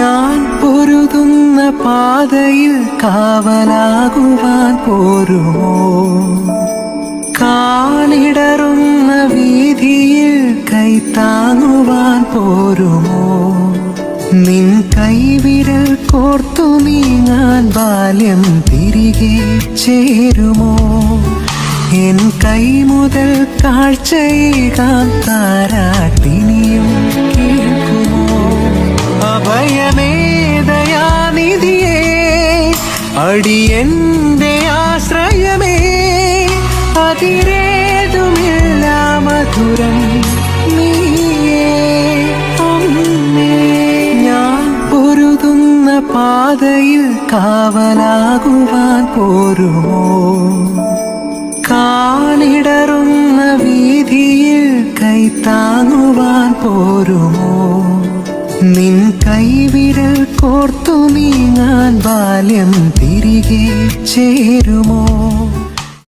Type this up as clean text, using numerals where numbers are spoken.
ഞാൻ പൊരുതുന്ന പാതയിൽ കാവലാകുവാൻ പോരുമോ? കാലിടറുന്ന വീതിയിൽ കൈത്താങ്ങുവാൻ പോരുമോ? നിൻ കൈവിരൽ കോർത്തു നീങ്ങാൻ ബാല്യം തിരികെ ചേരുമോ? എൻ കൈ മുതൽ കാഴ്ചയേകാൻ താരാട്ടിനിയും കേൾക്കുമോ? അഭയമേ ദയാനിധിയേ, അടിയന്റെ ആശ്രയമേ, അതിരേതുമില്ല മധുരം നീയേ അമ്മേ. ഞാൻ പൊരുതുന്ന പാതയിൽ കാവലാകുവാൻ പോരുമോ? കാലിടറുന്ന വീതിയിൽ കൈത്താങ്ങുവാൻ പോരുമോ? നിൻ കൈവിരൽ കോർത്തു നീങ്ങാൻ ബാല്യം തിരികെ ചേരുമോ?